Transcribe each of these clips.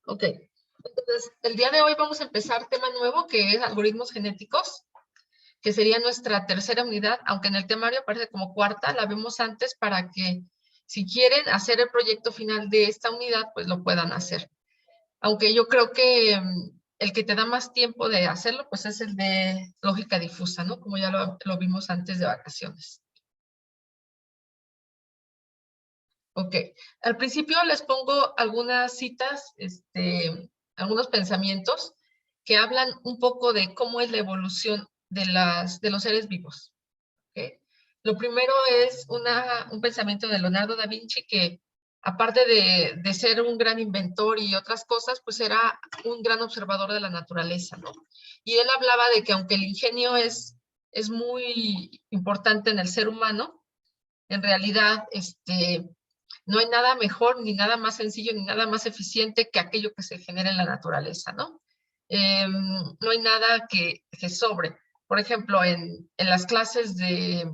Ok, entonces el día de hoy vamos a empezar tema nuevo que es algoritmos genéticos, que sería nuestra tercera unidad, aunque en el temario aparece como cuarta, la vemos antes para que si quieren hacer el proyecto final de esta unidad, pues lo puedan hacer. Aunque yo creo que el que te da más tiempo de hacerlo, pues es el de lógica difusa, ¿no? Como ya lo vimos antes de vacaciones. Ok, al principio les pongo algunas citas, algunos pensamientos que hablan un poco de cómo es la evolución de los seres vivos. ¿Okay? Lo primero es un pensamiento de Leonardo da Vinci que, aparte de ser un gran inventor y otras cosas, pues era un gran observador de la naturaleza, ¿no? Y él hablaba de que aunque el ingenio es muy importante en el ser humano, en realidad, no hay nada mejor, ni nada más sencillo, ni nada más eficiente que aquello que se genera en la naturaleza, ¿no? No hay nada que sobre. Por ejemplo, en las clases de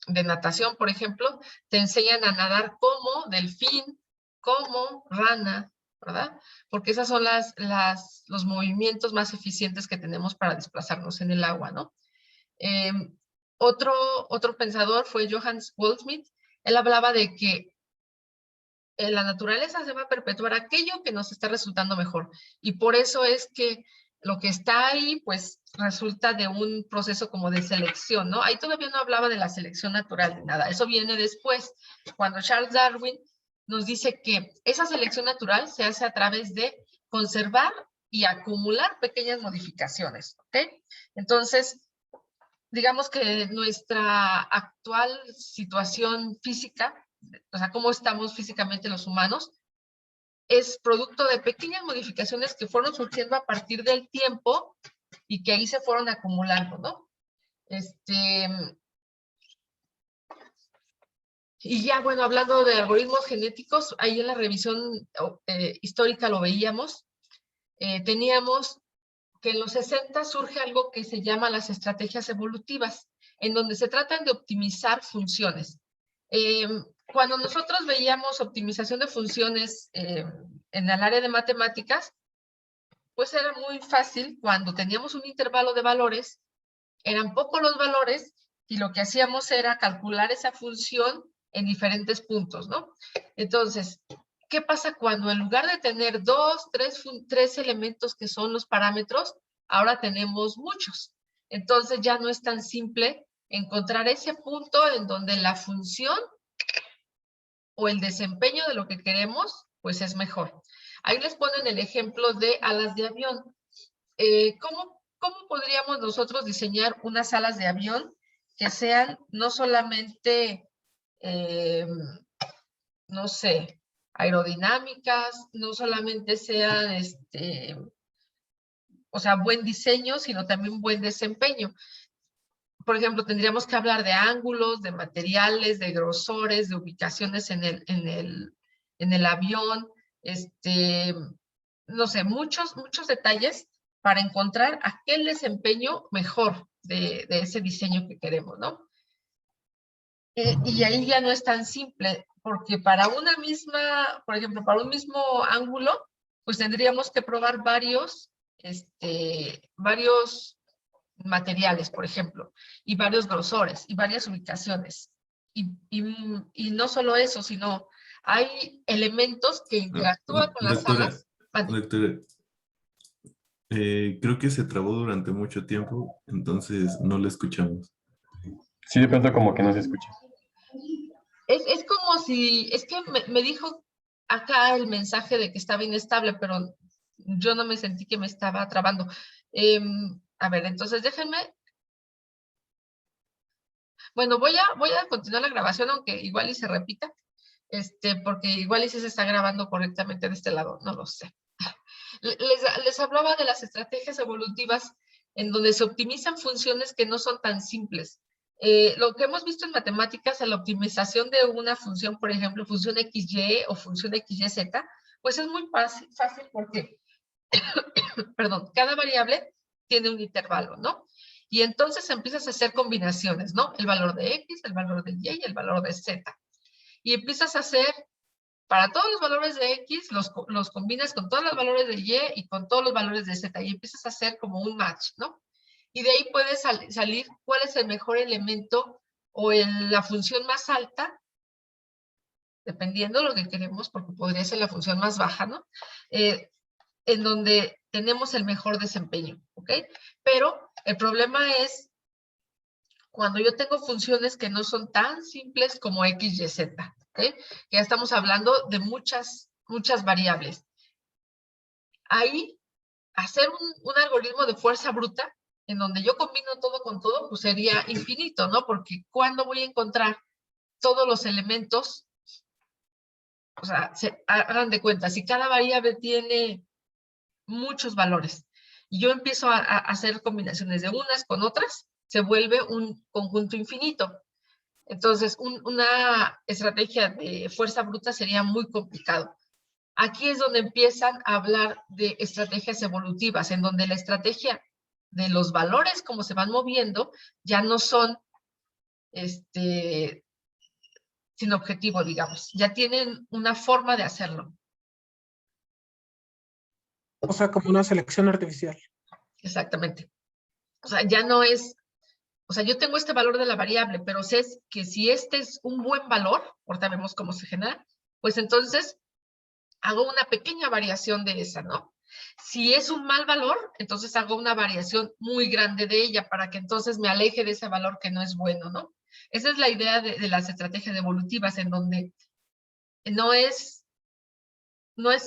natación, por ejemplo, te enseñan a nadar como delfín, como rana, ¿verdad? Porque esas son los movimientos más eficientes que tenemos para desplazarnos en el agua, ¿no? Eh, otro pensador fue Johannes Goldsmith. Él hablaba de que en la naturaleza se va a perpetuar aquello que nos está resultando mejor. Y por eso es que lo que está ahí, pues resulta de un proceso como de selección, ¿no? Ahí todavía no hablaba de la selección natural ni nada. Eso viene después, cuando Charles Darwin nos dice que esa selección natural se hace a través de conservar y acumular pequeñas modificaciones, ¿ok? Entonces, digamos que nuestra actual situación física, o sea, cómo estamos físicamente los humanos, es producto de pequeñas modificaciones que fueron surgiendo a partir del tiempo y que ahí se fueron acumulando, ¿no? Y ya, bueno, hablando de algoritmos genéticos, ahí en la revisión histórica lo veíamos, teníamos que en los 60 surge algo que se llama las estrategias evolutivas, en donde se tratan de optimizar funciones. Cuando nosotros veíamos optimización de funciones en el área de matemáticas, pues era muy fácil cuando teníamos un intervalo de valores, eran pocos los valores y lo que hacíamos era calcular esa función en diferentes puntos, ¿no? Entonces, ¿qué pasa cuando en lugar de tener tres elementos que son los parámetros, ahora tenemos muchos? Entonces ya no es tan simple encontrar ese punto en donde la función o el desempeño de lo que queremos, pues es mejor. Ahí les ponen el ejemplo de alas de avión. ¿Cómo podríamos nosotros diseñar unas alas de avión que sean no solamente, no sé, aerodinámicas, no solamente sean, o sea, buen diseño, sino también buen desempeño? Por ejemplo, tendríamos que hablar de ángulos, de materiales, de grosores, de ubicaciones en el avión, no sé, muchos detalles para encontrar aquel desempeño mejor de ese diseño que queremos, ¿no? Y ahí ya no es tan simple, porque para una misma, por ejemplo, para un mismo ángulo, pues tendríamos que probar varios materiales, por ejemplo, y varios grosores, y varias ubicaciones. Y no solo eso, sino hay elementos que interactúan con las Doctora, alas. Vale. doctora, creo que se trabó durante mucho tiempo, entonces no lo escuchamos. Sí, de pronto como que no se escucha. Es como si, es que me dijo acá el mensaje de que estaba inestable, pero yo no me sentí que me estaba trabando. A ver, entonces déjenme. Bueno, voy a continuar la grabación, aunque igual y se repita, porque igual y si se está grabando correctamente de este lado, no lo sé. Les hablaba de las estrategias evolutivas en donde se optimizan funciones que no son tan simples. Lo que hemos visto en matemáticas, en la optimización de una función, por ejemplo, función XY o función XYZ, pues es muy fácil porque, perdón, cada variable tiene un intervalo, ¿no? Y entonces empiezas a hacer combinaciones, ¿no? El valor de X, el valor de Y y el valor de Z. Y empiezas a hacer para todos los valores de X, los combinas con todos los valores de Y y con todos los valores de Z, y empiezas a hacer como un match, ¿no? Y de ahí puede salir cuál es el mejor elemento o la función más alta, dependiendo de lo que queremos, porque podría ser la función más baja, ¿no? En donde tenemos el mejor desempeño, ¿ok? Pero el problema es cuando yo tengo funciones que no son tan simples como X, Y, Z, ¿ok? Que ya estamos hablando de muchas variables. Ahí, hacer un algoritmo de fuerza bruta, en donde yo combino todo con todo, pues sería infinito, ¿no? Porque ¿cuándo voy a encontrar todos los elementos? O sea, hagan de cuenta, si cada variable tiene muchos valores y yo empiezo a hacer combinaciones de unas con otras, se vuelve un conjunto infinito. Entonces, una estrategia de fuerza bruta sería muy complicado. Aquí es donde empiezan a hablar de estrategias evolutivas, en donde la estrategia de los valores, como se van moviendo, ya no son sin objetivo, digamos. Ya tienen una forma de hacerlo. O sea, como una selección artificial. Exactamente. O sea, ya no es... O sea, yo tengo este valor de la variable, pero sé que si este es un buen valor, ahorita vemos cómo se genera, pues entonces hago una pequeña variación de esa, ¿no? Si es un mal valor, entonces hago una variación muy grande de ella para que entonces me aleje de ese valor que no es bueno, ¿no? Esa es la idea de las estrategias evolutivas, en donde no es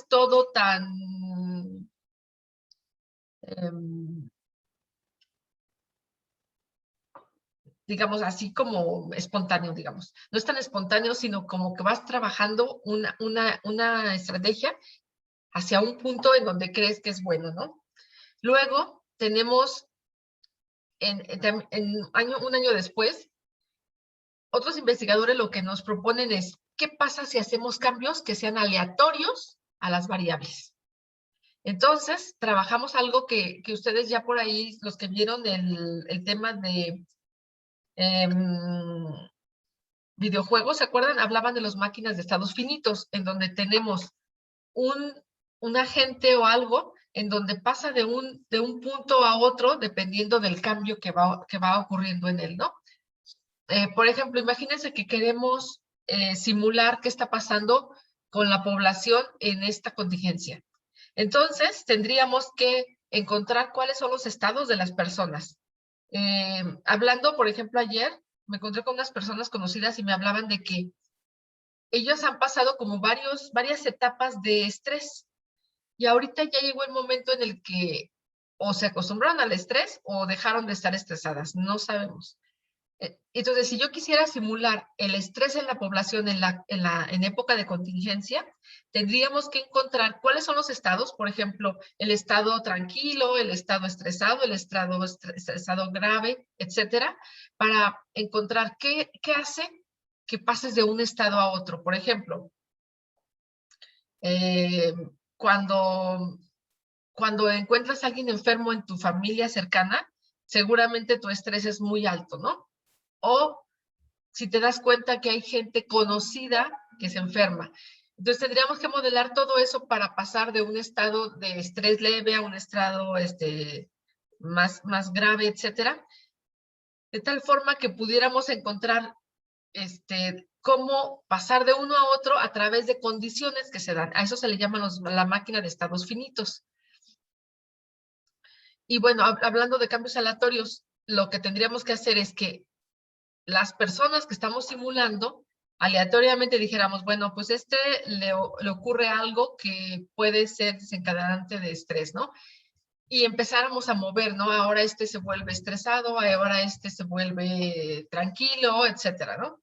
todo tan... digamos, así como espontáneo, digamos. No es tan espontáneo, sino como que vas trabajando una estrategia hacia un punto en donde crees que es bueno, ¿no? Luego tenemos, un año después, otros investigadores lo que nos proponen es, ¿qué pasa si hacemos cambios que sean aleatorios a las variables? Entonces, trabajamos algo que ustedes ya por ahí, los que vieron el tema de videojuegos, ¿se acuerdan? Hablaban de las máquinas de estados finitos, en donde tenemos un agente o algo en donde pasa de un punto a otro dependiendo del cambio que va ocurriendo en él, ¿no? Por ejemplo, imagínense que queremos simular qué está pasando con la población en esta contingencia. Entonces, tendríamos que encontrar cuáles son los estados de las personas. Hablando, por ejemplo, ayer me encontré con unas personas conocidas y me hablaban de que ellos han pasado como varias etapas de estrés. Y ahorita ya llegó el momento en el que o se acostumbraron al estrés o dejaron de estar estresadas, no sabemos. Entonces, si yo quisiera simular el estrés en la población en época de contingencia, tendríamos que encontrar cuáles son los estados, por ejemplo, el estado tranquilo, el estado estresado, el estado grave, etcétera, para encontrar qué hace que pases de un estado a otro. Por ejemplo, cuando encuentras a alguien enfermo en tu familia cercana, seguramente tu estrés es muy alto, ¿no? O si te das cuenta que hay gente conocida que se enferma. Entonces tendríamos que modelar todo eso para pasar de un estado de estrés leve a un estado más grave, etcétera, de tal forma que pudiéramos encontrar cómo pasar de uno a otro a través de condiciones que se dan. A eso se le llama la máquina de estados finitos. Y bueno, hablando de cambios aleatorios, lo que tendríamos que hacer es que las personas que estamos simulando, aleatoriamente dijéramos, bueno, pues le ocurre algo que puede ser desencadenante de estrés, ¿no? Y empezáramos a mover, ¿no? Ahora se vuelve estresado, ahora se vuelve tranquilo, etcétera, ¿no?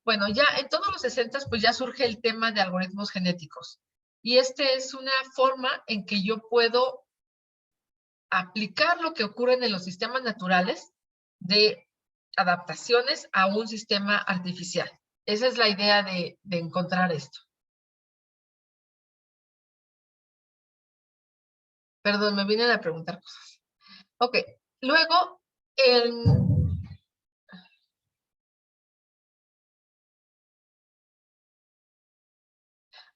Bueno, ya en todos los 60 pues ya surge el tema de algoritmos genéticos. Y es una forma en que yo puedo aplicar lo que ocurre en los sistemas naturales de adaptaciones a un sistema artificial. Esa es la idea de encontrar esto. Perdón, me vienen a preguntar cosas. Ok, luego,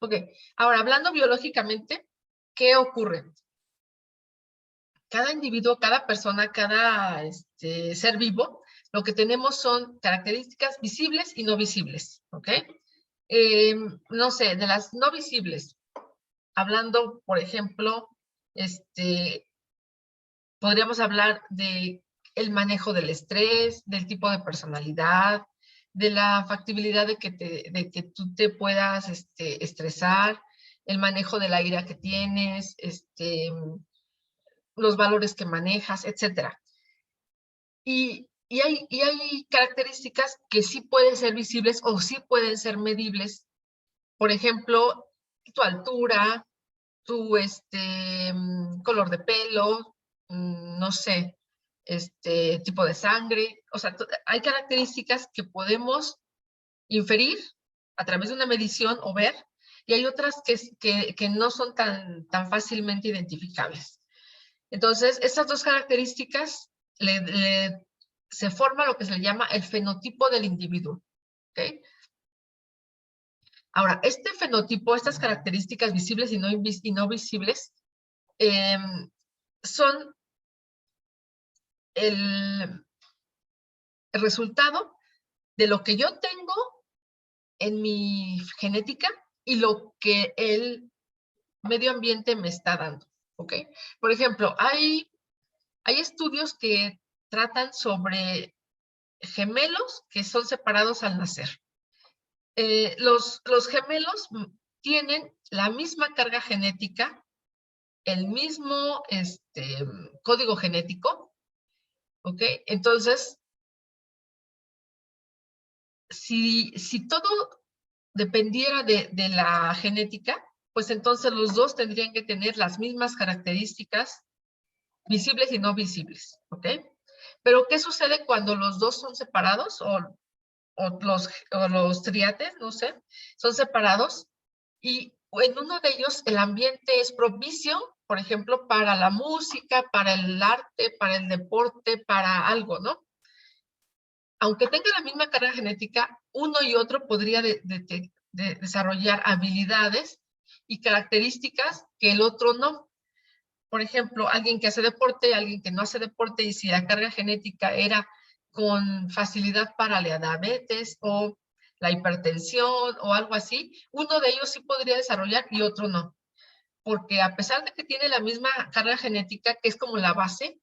Ok, ahora hablando biológicamente, ¿qué ocurre? Cada individuo, cada persona, cada ser vivo, lo que tenemos son características visibles y no visibles, ¿ok? No sé, de las no visibles, hablando, por ejemplo, podríamos hablar de el manejo del estrés, del tipo de personalidad, de la factibilidad de que tú te puedas estresar, el manejo de la ira que tienes, los valores que manejas, etc. Y hay características que sí pueden ser visibles o sí pueden ser medibles. Por ejemplo, tu altura, tu color de pelo, no sé, tipo de sangre. O sea, hay características que podemos inferir a través de una medición o ver, y hay otras que no son tan fácilmente identificables. Entonces, estas dos características se forma lo que se le llama el fenotipo del individuo. ¿Okay? Ahora, este fenotipo, estas características visibles y no visibles, son el resultado de lo que yo tengo en mi genética y lo que el medio ambiente me está dando. ¿Ok? Por ejemplo, hay estudios que tratan sobre gemelos que son separados al nacer. Los gemelos tienen la misma carga genética, el mismo código genético, ¿ok? Entonces, si todo dependiera de la genética, pues entonces los dos tendrían que tener las mismas características visibles y no visibles, ¿ok? Pero, ¿qué sucede cuando los dos son separados o los triates, no sé, son separados? Y en uno de ellos el ambiente es propicio, por ejemplo, para la música, para el arte, para el deporte, para algo, ¿no? Aunque tenga la misma carga genética, uno y otro podría desarrollar habilidades y características que el otro no. Por ejemplo, alguien que hace deporte, alguien que no hace deporte, y si la carga genética era con facilidad para la diabetes o la hipertensión o algo así, uno de ellos sí podría desarrollar y otro no. Porque a pesar de que tiene la misma carga genética, que es como la base,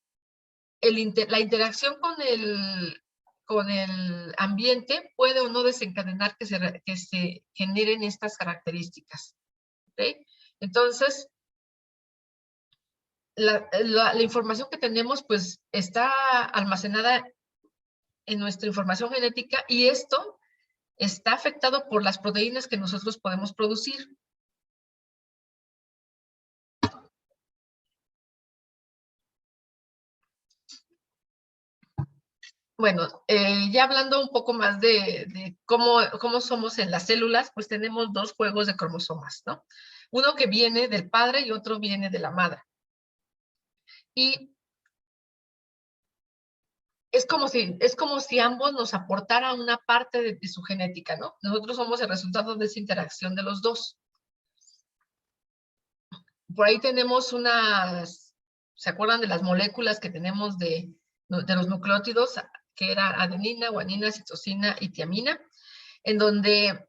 la interacción con el ambiente puede o no desencadenar que se generen estas características. ¿Okay? Entonces, la información que tenemos pues está almacenada en nuestra información genética, y esto está afectado por las proteínas que nosotros podemos producir. Bueno, ya hablando un poco más de cómo somos en las células, pues tenemos dos juegos de cromosomas, ¿no? Uno que viene del padre y otro viene de la madre. Y es como si ambos nos aportaran una parte de su genética, ¿no? Nosotros somos el resultado de esa interacción de los dos. Por ahí tenemos ¿se acuerdan de las moléculas que tenemos de los nucleótidos? Que era adenina, guanina, citosina y tiamina, en donde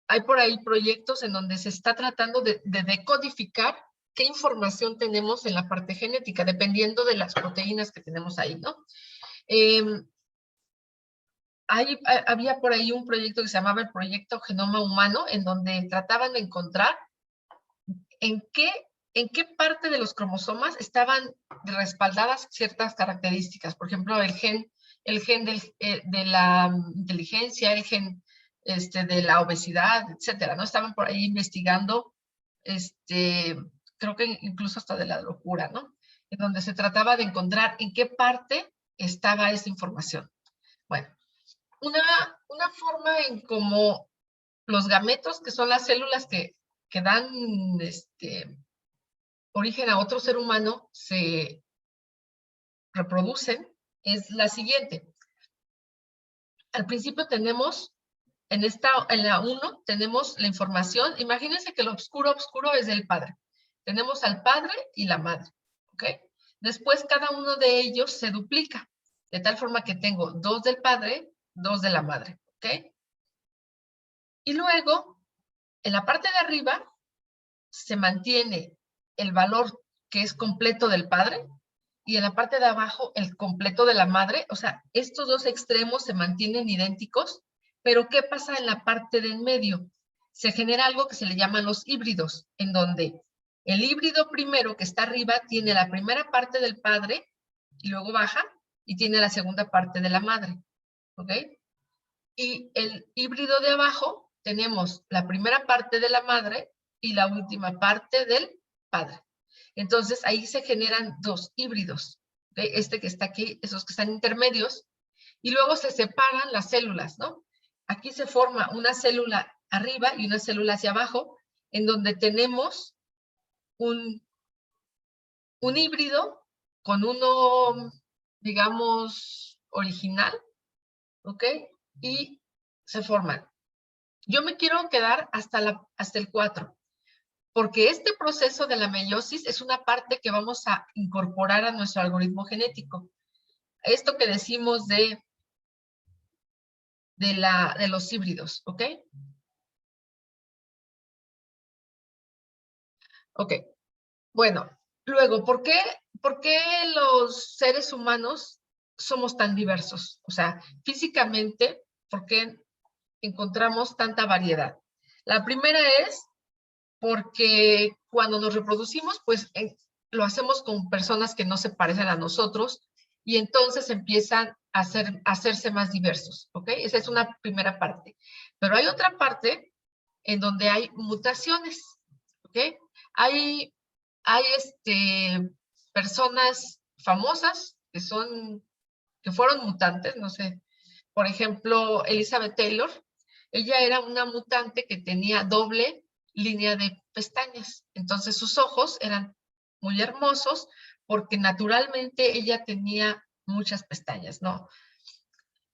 hay por ahí proyectos en donde se está tratando de decodificar qué información tenemos en la parte genética, dependiendo de las proteínas que tenemos ahí, ¿no? Había por ahí un proyecto que se llamaba el Proyecto Genoma Humano, en donde trataban de encontrar en qué parte de los cromosomas estaban respaldadas ciertas características. Por ejemplo, el gen de la inteligencia, el gen de la obesidad, etcétera, ¿no? Estaban por ahí investigando, creo que incluso hasta de la locura, ¿no? En donde se trataba de encontrar en qué parte estaba esa información. Bueno, una forma en cómo los gametos, que son las células que dan origen a otro ser humano, se reproducen, es la siguiente. Al principio tenemos En la 1 tenemos la información. Imagínense que lo oscuro es del padre. Tenemos al padre y la madre, ¿ok? Después cada uno de ellos se duplica, de tal forma que tengo 2 del padre, 2 de la madre, ¿ok? Y luego, en la parte de arriba, se mantiene el valor que es completo del padre, y en la parte de abajo, el completo de la madre. O sea, estos dos extremos se mantienen idénticos, pero ¿qué pasa en la parte de en medio? Se genera algo que se le llaman los híbridos, en donde el híbrido primero que está arriba tiene la primera parte del padre y luego baja y tiene la segunda parte de la madre, ¿ok? Y el híbrido de abajo tenemos la primera parte de la madre y la última parte del padre. Entonces ahí se generan 2 híbridos, ¿ok? Este que está aquí, esos que están intermedios, y luego se separan las células, ¿no? Aquí se forma una célula arriba y una célula hacia abajo, en donde tenemos un híbrido con uno, digamos, original, ¿ok? Y se forman. Yo me quiero quedar hasta el 4, porque este proceso de la meiosis es una parte que vamos a incorporar a nuestro algoritmo genético. Esto que decimos de los híbridos, ¿ok? Ok. Bueno, luego, ¿por qué los seres humanos somos tan diversos? O sea, físicamente, ¿por qué encontramos tanta variedad? La primera es porque cuando nos reproducimos, pues lo hacemos con personas que no se parecen a nosotros y entonces empiezan a hacerse más diversos, ¿ok? Esa es una primera parte. Pero hay otra parte en donde hay mutaciones, ¿ok? Hay personas famosas que fueron mutantes, no sé. Por ejemplo, Elizabeth Taylor, ella era una mutante que tenía doble línea de pestañas. Entonces sus ojos eran muy hermosos porque naturalmente ella tenía muchas pestañas, ¿no?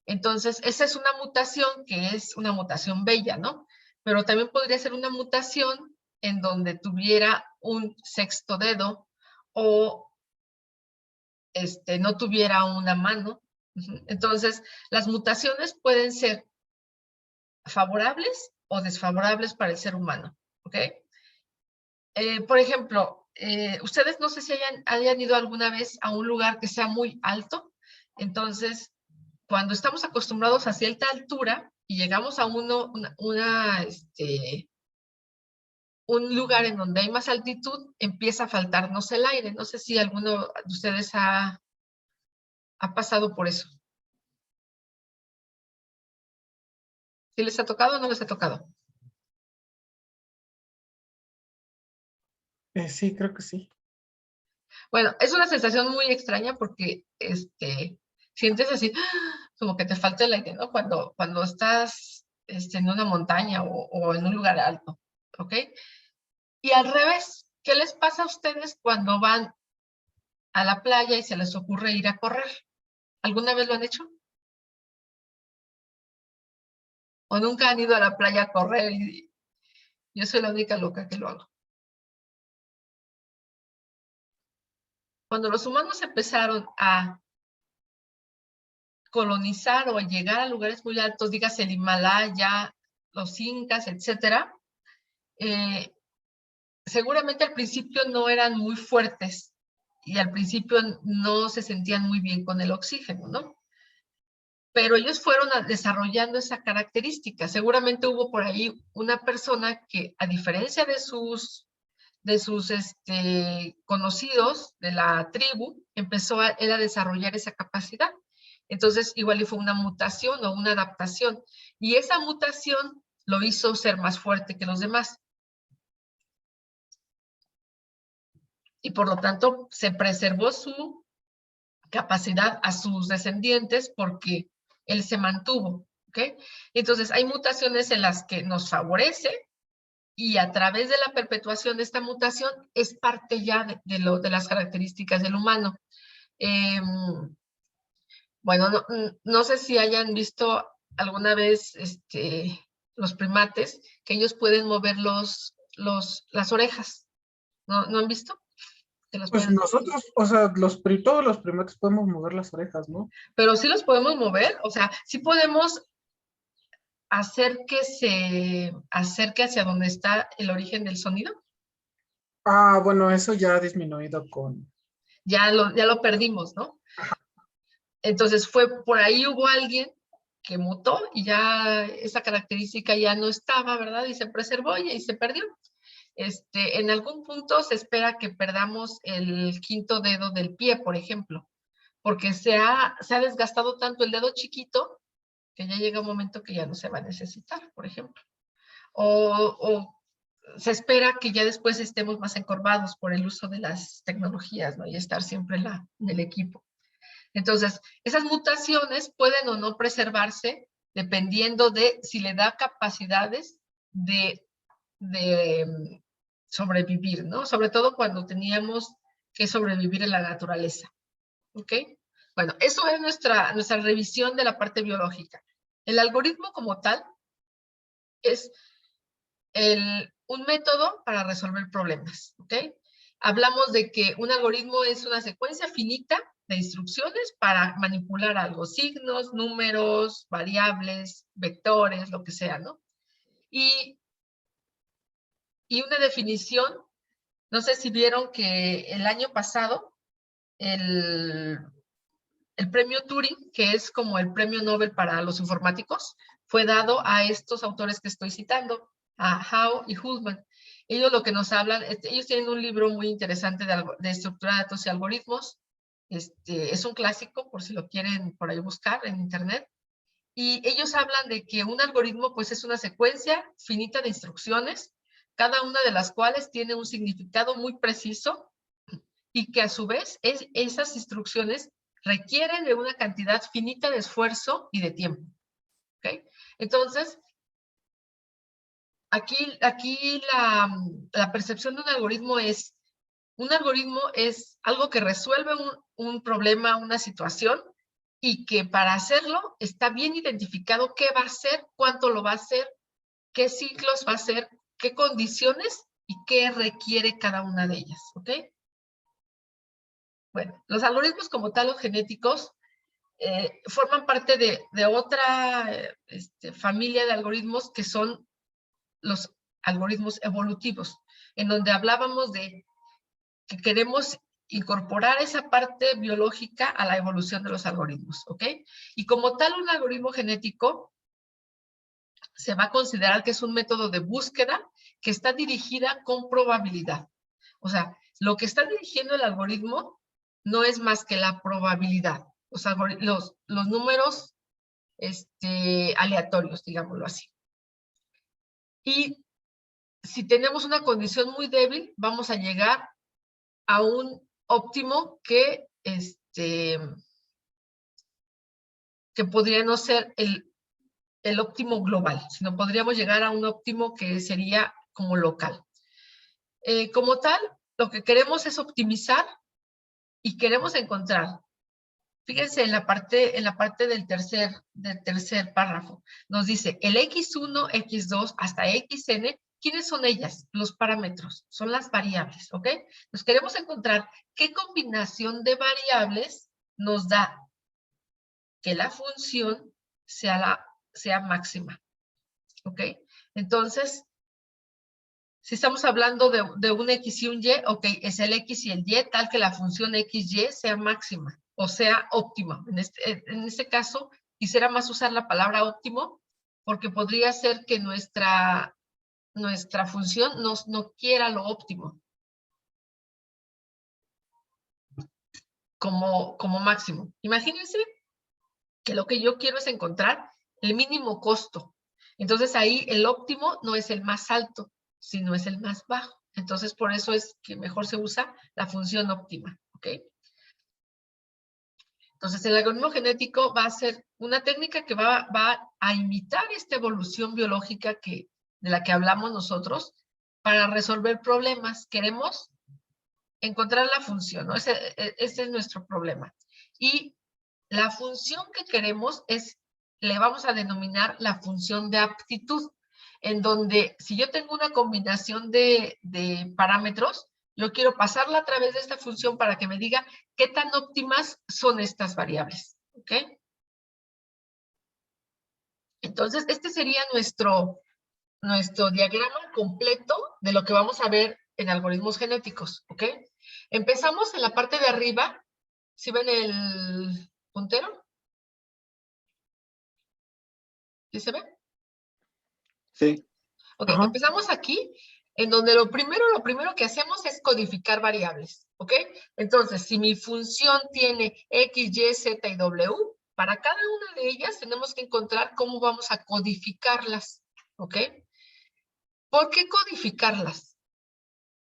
Entonces esa es una mutación que es una mutación bella, ¿no? Pero también podría ser una mutación en donde tuviera un sexto dedo o no tuviera una mano. Entonces, las mutaciones pueden ser favorables o desfavorables para el ser humano, ¿ok? Por ejemplo, ustedes no sé si hayan ido alguna vez a un lugar que sea muy alto. Entonces, cuando estamos acostumbrados a cierta altura y llegamos a un lugar en donde hay más altitud, empieza a faltarnos el aire. No sé si alguno de ustedes ha pasado por eso. ¿Sí les ha tocado o no les ha tocado? Sí, creo que sí. Bueno, es una sensación muy extraña porque sientes así como que te falta el aire, ¿no? Cuando estás en una montaña o en un lugar alto, ¿ok? Y al revés, ¿qué les pasa a ustedes cuando van a la playa y se les ocurre ir a correr? ¿Alguna vez lo han hecho? ¿O nunca han ido a la playa a correr? Yo soy la única loca que lo hago. Cuando los humanos empezaron a colonizar o a llegar a lugares muy altos, dígase el Himalaya, los incas, etcétera, seguramente al principio no eran muy fuertes y al principio no se sentían muy bien con el oxígeno, ¿no? Pero ellos fueron desarrollando esa característica. Seguramente hubo por ahí una persona que, a diferencia de sus conocidos de la tribu, empezó él a desarrollar esa capacidad. Entonces, igual y fue una mutación o una adaptación. Y esa mutación lo hizo ser más fuerte que los demás. Y por lo tanto, se preservó su capacidad a sus descendientes porque él se mantuvo, ¿ok? Entonces, hay mutaciones en las que nos favorece y a través de la perpetuación de esta mutación es parte ya de las características del humano. Bueno, no sé si hayan visto alguna vez los primates, que ellos pueden mover las orejas. ¿No han visto? Que los Pues pueden- nosotros, o sea, todos los primates podemos mover las orejas, ¿no? Pero sí los podemos mover, o sea, sí podemos hacer que se acerque hacia donde está el origen del sonido. Ah, bueno, eso ya ha disminuido con... Ya lo perdimos, ¿no? Entonces por ahí hubo alguien que mutó y ya esa característica ya no estaba, ¿verdad? Y se preservó y se perdió. En algún punto se espera que perdamos el quinto dedo del pie, por ejemplo, porque se ha desgastado tanto el dedo chiquito que ya llega un momento que ya no se va a necesitar, por ejemplo. O se espera que ya después estemos más encorvados por el uso de las tecnologías, ¿no? Y estar siempre en el equipo. Entonces, esas mutaciones pueden o no preservarse dependiendo de si le da capacidades de sobrevivir, ¿no? Sobre todo cuando teníamos que sobrevivir en la naturaleza, ¿ok? Bueno, eso es nuestra revisión de la parte biológica. El algoritmo como tal es un método para resolver problemas, ¿ok? Hablamos de que un algoritmo es una secuencia finita de instrucciones para manipular algo, signos, números, variables, vectores, lo que sea, ¿no? Y una definición, no sé si vieron que el año pasado el premio Turing, que es como el premio Nobel para los informáticos, fue dado a estos autores que estoy citando, a Howe y Hullman. Ellos lo que nos hablan, ellos tienen un libro muy interesante de estructura de datos y algoritmos. Es un clásico, por si lo quieren por ahí buscar en internet. Y ellos hablan de que un algoritmo pues es una secuencia finita de instrucciones, cada una de las cuales tiene un significado muy preciso y que a su vez esas instrucciones requieren de una cantidad finita de esfuerzo y de tiempo. ¿Okay? Entonces, aquí la percepción de un algoritmo es algo que resuelve un problema, una situación, y que para hacerlo está bien identificado qué va a hacer, cuánto lo va a hacer, qué ciclos va a hacer, qué condiciones y qué requiere cada una de ellas. ¿Ok? Bueno, los algoritmos como tal, los genéticos, forman parte de otra familia de algoritmos que son los algoritmos evolutivos, en donde hablábamos de que queremos incorporar esa parte biológica a la evolución de los algoritmos, ¿ok? Y como tal, un algoritmo genético se va a considerar que es un método de búsqueda que está dirigida con probabilidad. O sea, lo que está dirigiendo el algoritmo no es más que la probabilidad. Los números aleatorios, digámoslo así. Y si tenemos una condición muy débil, vamos a llegar a un óptimo que podría no ser el óptimo global, sino podríamos llegar a un óptimo que sería como local. Como tal, lo que queremos es optimizar y queremos encontrar. Fíjense en la parte del tercer párrafo. Nos dice el X1, X2 hasta XN. ¿Quiénes son ellas? Los parámetros. Son las variables, ¿ok? Nos queremos encontrar qué combinación de variables nos da que la función sea máxima, ¿ok? Entonces, si estamos hablando de un X y un Y, ok, es el X y el Y tal que la función XY sea máxima o sea óptima. En este caso, quisiera más usar la palabra óptimo porque podría ser que nuestra función no quiera lo óptimo como máximo. Imagínense que lo que yo quiero es encontrar el mínimo costo. Entonces ahí el óptimo no es el más alto, sino es el más bajo. Entonces por eso es que mejor se usa la función óptima, ¿ok? Entonces el algoritmo genético va a ser una técnica que va a imitar esta evolución biológica de la que hablamos nosotros para resolver problemas. Queremos encontrar la función, ¿no? Ese es nuestro problema. Y la función que queremos le vamos a denominar la función de aptitud. en donde si yo tengo una combinación de parámetros, yo quiero pasarla a través de esta función para que me diga qué tan óptimas son estas variables. ¿Ok? Entonces, este sería nuestro diagrama completo de lo que vamos a ver en algoritmos genéticos. ¿Ok? Empezamos en la parte de arriba. ¿Sí ven el puntero? ¿Sí se ve? Sí. Ok, Ajá. empezamos aquí, en donde lo primero que hacemos es codificar variables, ¿ok? Entonces, si mi función tiene X, Y, Z y W, para cada una de ellas tenemos que encontrar cómo vamos a codificarlas, ¿ok? ¿Por qué codificarlas?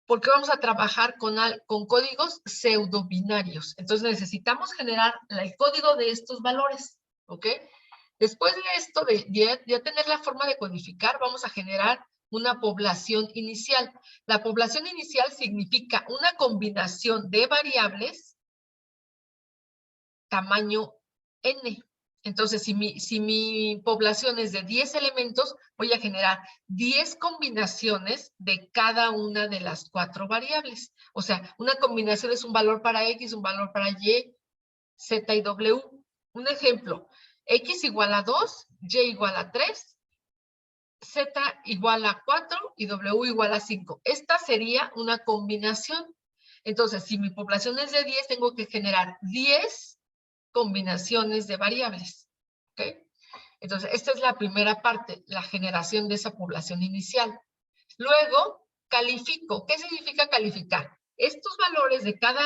Porque vamos a trabajar con códigos pseudobinarios. Entonces, necesitamos generar el código de estos valores, ¿ok? Después de esto, de ya tener la forma de codificar, vamos a generar una población inicial. La población inicial significa una combinación de variables tamaño n. Entonces, si mi población es de 10 elementos, voy a generar 10 combinaciones de cada una de las 4 variables. O sea, una combinación es un valor para X, un valor para Y, Z y W. Un ejemplo, X igual a 2, Y igual a 3, Z igual a 4 y W igual a 5. Esta sería una combinación. Entonces, si mi población es de 10, tengo que generar 10 combinaciones de variables. ¿Ok? Entonces, esta es la primera parte, la generación de esa población inicial. Luego, califico. ¿Qué significa calificar? Estos valores de cada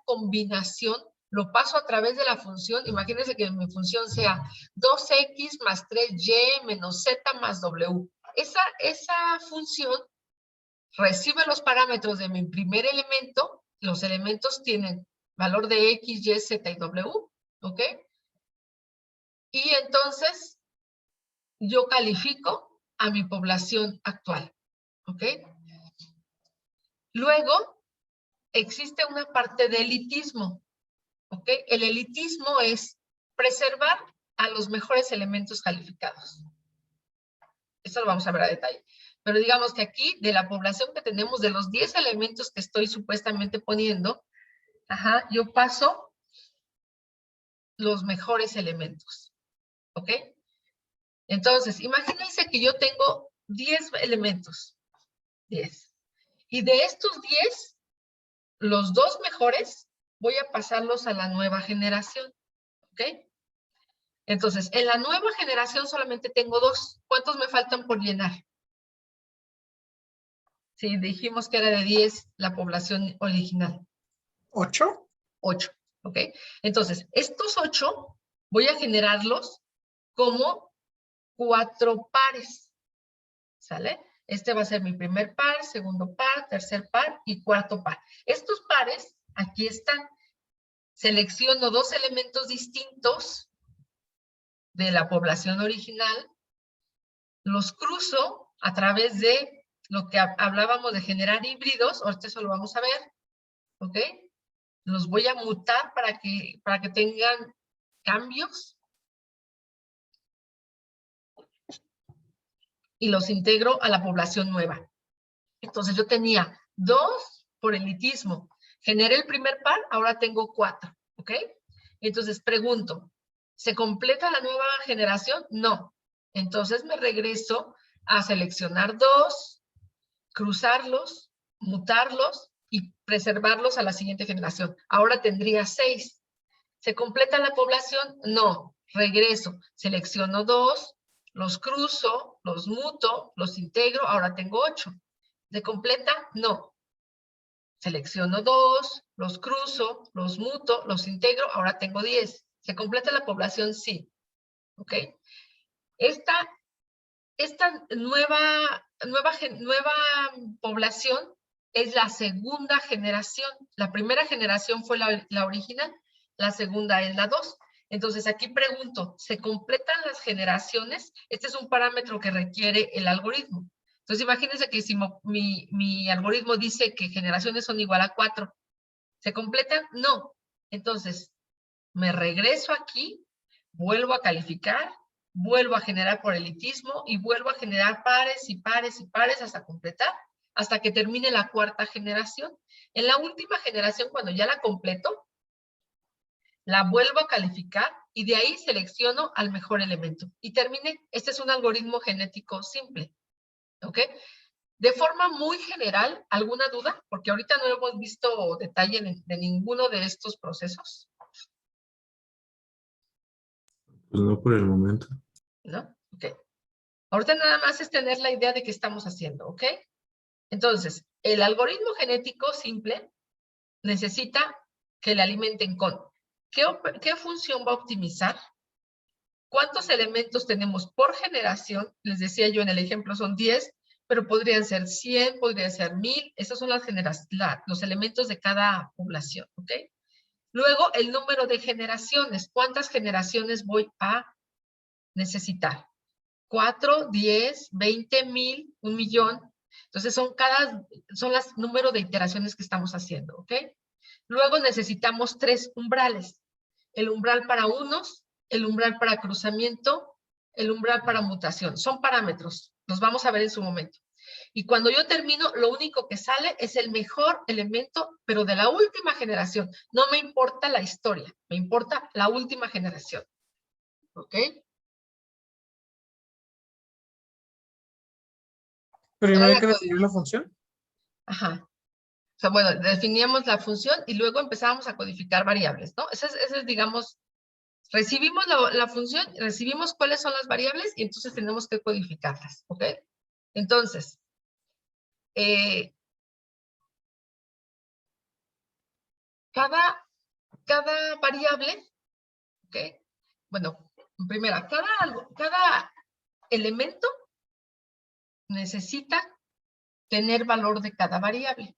combinación lo paso a través de la función. Imagínense que mi función sea 2x más 3y menos z más w. Esa función recibe los parámetros de mi primer elemento. Los elementos tienen valor de x, y, z y w. ¿Ok? Y entonces yo califico a mi población actual. ¿Ok? Luego, existe una parte de elitismo. ¿Ok? El elitismo es preservar a los mejores elementos calificados. Eso lo vamos a ver a detalle. Pero digamos que aquí, de la población que tenemos, de los 10 elementos que estoy supuestamente poniendo, yo paso los mejores elementos. ¿Ok? Entonces, imagínense que yo tengo 10 elementos. 10. Y de estos 10, los 2 mejores, voy a pasarlos a la nueva generación. ¿Ok? Entonces, en la nueva generación solamente tengo 2. ¿Cuántos me faltan por llenar? Sí, dijimos que era de 10 la población original. 8. 8, ¿ok? Entonces, estos 8 voy a generarlos como 4 pares, ¿sale? Este va a ser mi primer par, segundo par, tercer par y cuarto par. Estos pares, aquí están. Selecciono 2 elementos distintos de la población original, los cruzo a través de lo que hablábamos de generar híbridos, ahorita eso lo vamos a ver, ¿ok? Los voy a mutar para que tengan cambios y los integro a la población nueva. Entonces yo tenía 2 por elitismo. Generé el primer par, ahora tengo 4, ¿ok? Entonces pregunto, ¿se completa la nueva generación? No. Entonces me regreso a seleccionar 2, cruzarlos, mutarlos y preservarlos a la siguiente generación. Ahora tendría 6. ¿Se completa la población? No. Regreso, selecciono 2, los cruzo, los muto, los integro, ahora tengo 8. ¿Se completa? No. Selecciono 2, los cruzo, los muto, los integro, ahora tengo 10. ¿Se completa la población? Sí. ¿Ok? Esta nueva población es la segunda generación. La primera generación fue la original, la segunda es la 2. Entonces aquí pregunto, ¿se completan las generaciones? Este es un parámetro que requiere el algoritmo. Entonces imagínense que si mi algoritmo dice que generaciones son igual a 4, ¿se completan? No. Entonces me regreso aquí, vuelvo a calificar, vuelvo a generar por elitismo y vuelvo a generar pares y pares y pares hasta completar, hasta que termine la cuarta generación. En la última generación, cuando ya la completo, la vuelvo a calificar y de ahí selecciono al mejor elemento. Y terminé. Este es un algoritmo genético simple. ¿Ok? De forma muy general, ¿alguna duda? Porque ahorita no hemos visto detalle de ninguno de estos procesos. Pues no por el momento. ¿No? Ok. Ahorita nada más es tener la idea de qué estamos haciendo, ¿ok? Entonces, el algoritmo genético simple necesita que le alimenten con ¿qué función va a optimizar? ¿Cuántos elementos tenemos por generación? Les decía yo en el ejemplo son 10, pero podrían ser 100, podrían ser 1000. Esos son los elementos de cada población, ¿ok? Luego, el número de generaciones. ¿Cuántas generaciones voy a necesitar? 4, 10, 20, 1000, 1,000,000. Entonces, son los números de iteraciones que estamos haciendo, ¿ok? Luego necesitamos 3 umbrales. El umbral para unos, el umbral para cruzamiento, el umbral para mutación. Son parámetros, los vamos a ver en su momento. Y cuando yo termino, lo único que sale es el mejor elemento, pero de la última generación. No me importa la historia, me importa la última generación. ¿Ok? Primero hay que definir la función. Ajá. O sea, bueno, definíamos la función y luego empezábamos a codificar variables, ¿no? Ese es, digamos, recibimos la función, recibimos cuáles son las variables y entonces tenemos que codificarlas, ¿ok? Entonces, cada variable, ¿ok? Bueno, en primera, cada elemento necesita tener valor de cada variable.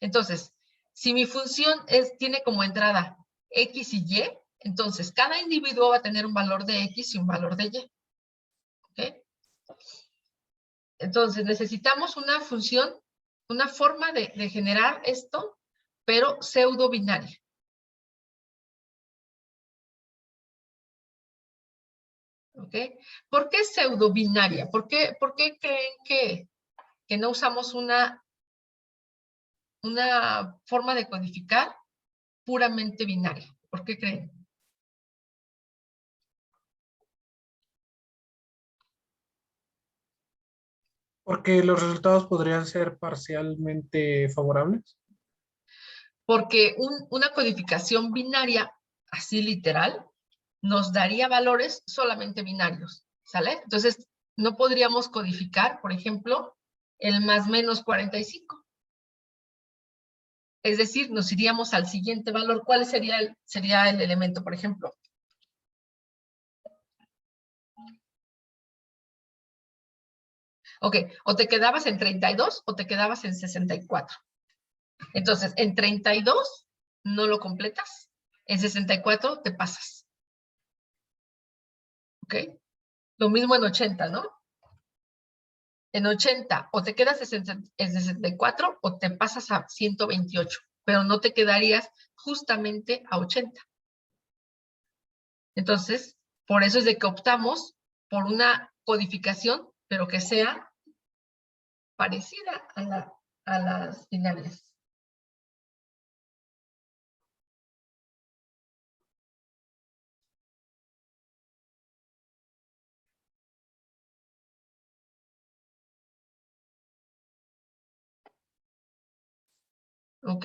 Entonces, si mi función tiene como entrada X y Y, entonces cada individuo va a tener un valor de X y un valor de Y. ¿Ok? Entonces, necesitamos una función, una forma de generar esto, pero pseudo binaria. ¿Ok? ¿Por qué pseudo binaria? ¿Por qué creen que no usamos una forma de codificar puramente binaria? ¿Por qué creen? Porque los resultados podrían ser parcialmente favorables. Porque una codificación binaria, así literal, nos daría valores solamente binarios, ¿sale? Entonces, no podríamos codificar, por ejemplo, el más menos 45. Es decir, nos iríamos al siguiente valor. ¿Cuál sería el elemento, por ejemplo? Ok, o te quedabas en 32 o te quedabas en 64. Entonces, en 32 no lo completas, en 64 te pasas. ¿Ok? Lo mismo en 80, ¿no? En 80 o te quedas en 64 o te pasas a 128, pero no te quedarías justamente a 80. Entonces, por eso es de que optamos por una codificación, pero que sea parecida a las binarias. ¿Ok?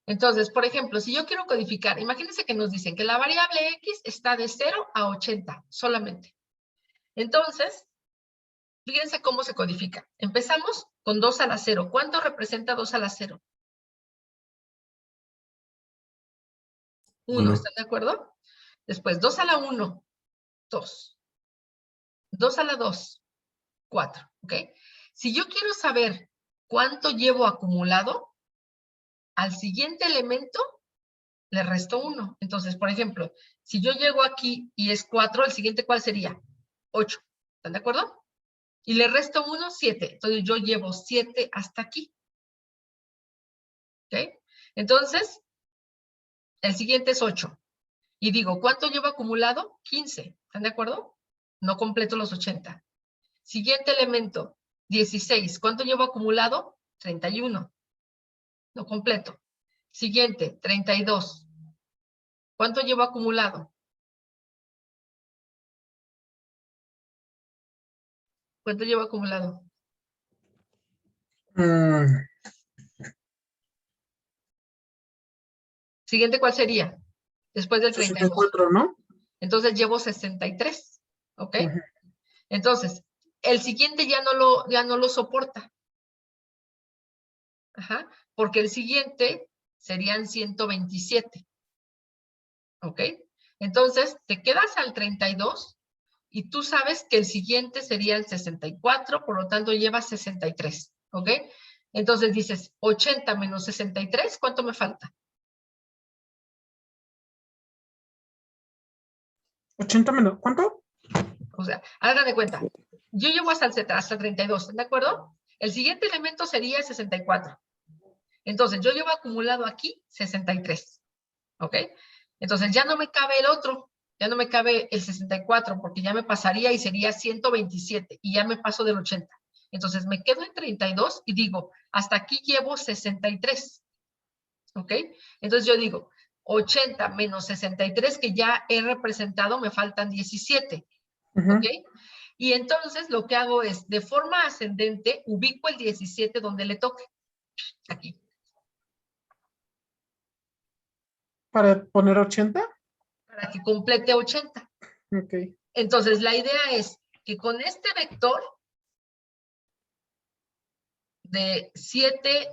Entonces, por ejemplo, si yo quiero codificar, imagínense que nos dicen que la variable X está de 0 a 80 solamente. Entonces, fíjense cómo se codifica. Empezamos con 2 a la 0. ¿Cuánto representa 2 a la 0? 1, ¿están de acuerdo? Después, 2 a la 1, 2. 2 a la 2, 4. ¿Ok? Si yo quiero saber cuánto llevo acumulado, al siguiente elemento le resto 1. Entonces, por ejemplo, si yo llego aquí y es 4, el siguiente, ¿cuál sería? 8. ¿Están de acuerdo? Y le resto 1, 7. Entonces, yo llevo 7 hasta aquí. ¿Ok? Entonces, el siguiente es 8. Y digo, ¿cuánto llevo acumulado? 15. ¿Están de acuerdo? No completo los 80. Siguiente elemento, 16. ¿Cuánto llevo acumulado? 31. No completo. Siguiente, 32. ¿Cuánto llevo acumulado? ¿Cuánto llevo acumulado? Siguiente, ¿cuál sería? Después del 32. 64, ¿no? Entonces llevo 63. ¿Ok? Ujú. Entonces, el siguiente ya no lo soporta. Ajá, porque el siguiente serían 127. ¿Ok? Entonces, te quedas al 32 y tú sabes que el siguiente sería el 64, por lo tanto llevas 63. ¿Ok? Entonces dices, 80 menos 63, ¿cuánto me falta? 80 menos, ¿cuánto? O sea, hagan de cuenta. Yo llevo hasta 32, ¿están de acuerdo? El siguiente elemento sería el 64. Entonces, yo llevo acumulado aquí 63. ¿Ok? Entonces, ya no me cabe el otro. Ya no me cabe el 64 porque ya me pasaría y sería 127 y ya me paso del 80. Entonces, me quedo en 32 y digo, hasta aquí llevo 63. ¿Ok? Entonces, yo digo, 80 menos 63 que ya he representado, me faltan 17. ¿Ok? Y entonces lo que hago es, de forma ascendente, ubico el 17 donde le toque. Aquí. ¿Para poner 80? Para que complete 80. Ok. Entonces, la idea es que con este vector de 7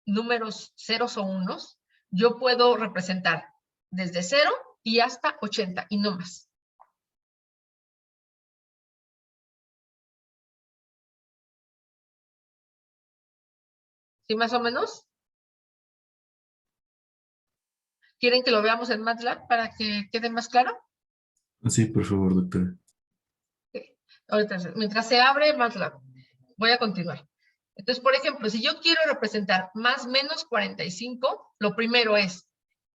números ceros o unos, yo puedo representar desde 0 y hasta 80 y no más. ¿Sí, más o menos? ¿Quieren que lo veamos en MATLAB para que quede más claro? Sí, por favor, doctora. Okay. Ahorita, mientras se abre MATLAB, voy a continuar. Entonces, por ejemplo, si yo quiero representar más menos 45, lo primero es,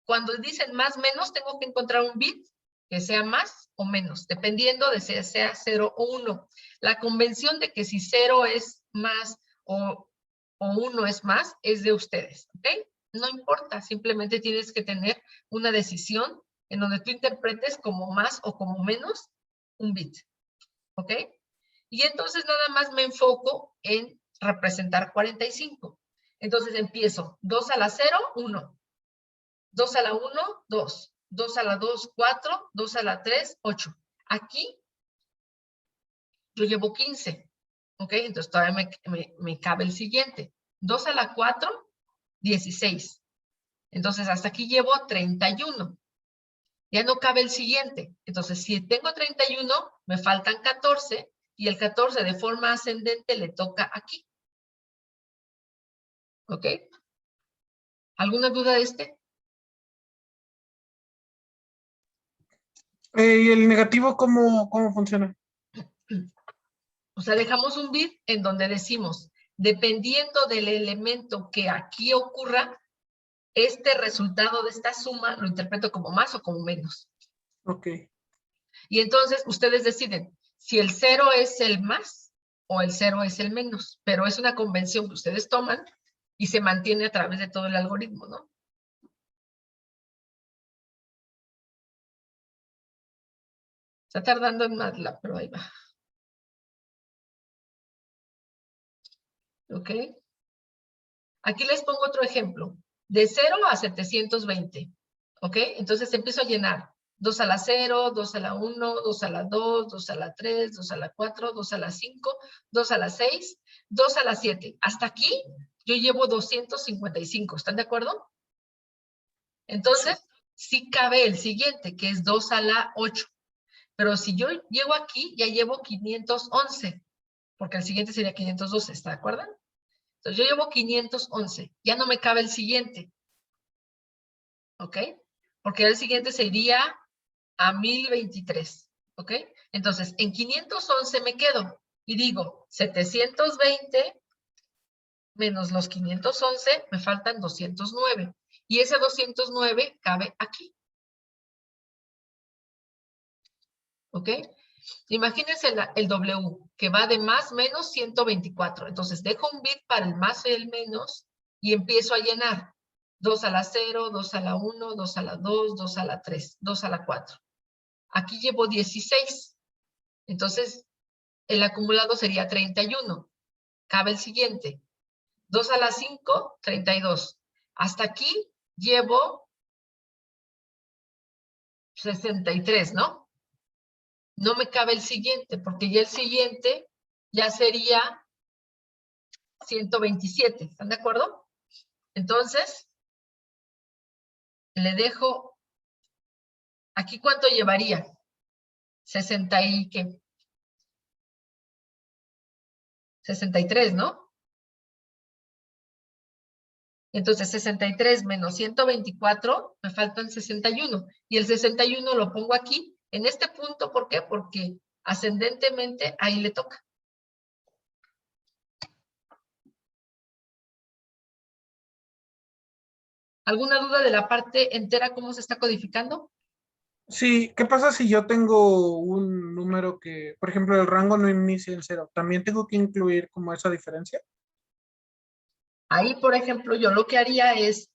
cuando dicen más menos, tengo que encontrar un bit que sea más o menos, dependiendo de si sea 0 o 1. La convención de que si 0 es más o 1 es más, es de ustedes, ¿ok? No importa, simplemente tienes que tener una decisión en donde tú interpretes como más o como menos un bit, ¿ok? Y entonces nada más me enfoco en representar 45. Entonces empiezo 2 a la 0, 1. 2 a la 1, 2. 2 a la 2, 4. 2 a la 3, 8. Aquí yo llevo 15. ¿Ok? Entonces todavía me cabe el siguiente. 2 a la 4, 16. Entonces hasta aquí llevo 31. Ya no cabe el siguiente. Entonces si tengo 31, me faltan 14 y el 14 de forma ascendente le toca aquí. ¿Ok? ¿Alguna duda de este? ¿Y el negativo cómo funciona? O sea, dejamos un bit en donde decimos, dependiendo del elemento que aquí ocurra, este resultado de esta suma lo interpreto como más o como menos. Ok. Y entonces ustedes deciden si el 0 es el más o el 0 es el menos, pero es una convención que ustedes toman y se mantiene a través de todo el algoritmo, ¿no? Está tardando en MATLAB, pero ahí va. ¿Ok? Aquí les pongo otro ejemplo. De 0 a 720. ¿Ok? Entonces empiezo a llenar. 2 a la 0, 2 a la 1, 2 a la 2, 2 a la 3, 2 a la 4, 2 a la 5, 2 a la 6, 2 a la 7. Hasta aquí yo llevo 255. ¿Están de acuerdo? Entonces, sí cabe el siguiente, que es 2 a la 8. Pero si yo llego aquí, ya llevo 511, porque el siguiente sería 512, ¿está de acuerdo? Entonces yo llevo 511, ya no me cabe el siguiente. ¿Ok? Porque el siguiente sería a 1023. ¿Ok? Entonces, en 511 me quedo y digo 720 menos los 511, me faltan 209. Y ese 209 cabe aquí. ¿Ok? Imagínense el W, que va de más menos 124. Entonces, dejo un bit para el más y el menos y empiezo a llenar. 2 a la 0, 2 a la 1, 2 a la 2, 2 a la 3, 2 a la 4. Aquí llevo 16. Entonces, el acumulado sería 31. Cabe el siguiente. 2 a la 5, 32. Hasta aquí llevo 63, ¿no? No me cabe el siguiente, porque ya el siguiente ya sería 127. ¿Están de acuerdo? Entonces, le dejo, ¿aquí cuánto llevaría? 60 y ¿qué? 63, ¿no? Entonces, 63 menos 124, me faltan 61. Y el 61 lo pongo aquí, en este punto, ¿por qué? Porque ascendentemente ahí le toca. ¿Alguna duda de la parte entera, cómo se está codificando? Sí, ¿qué pasa si yo tengo un número que, por ejemplo, el rango no inicia en 0? ¿También tengo que incluir como esa diferencia? Ahí, por ejemplo, yo lo que haría es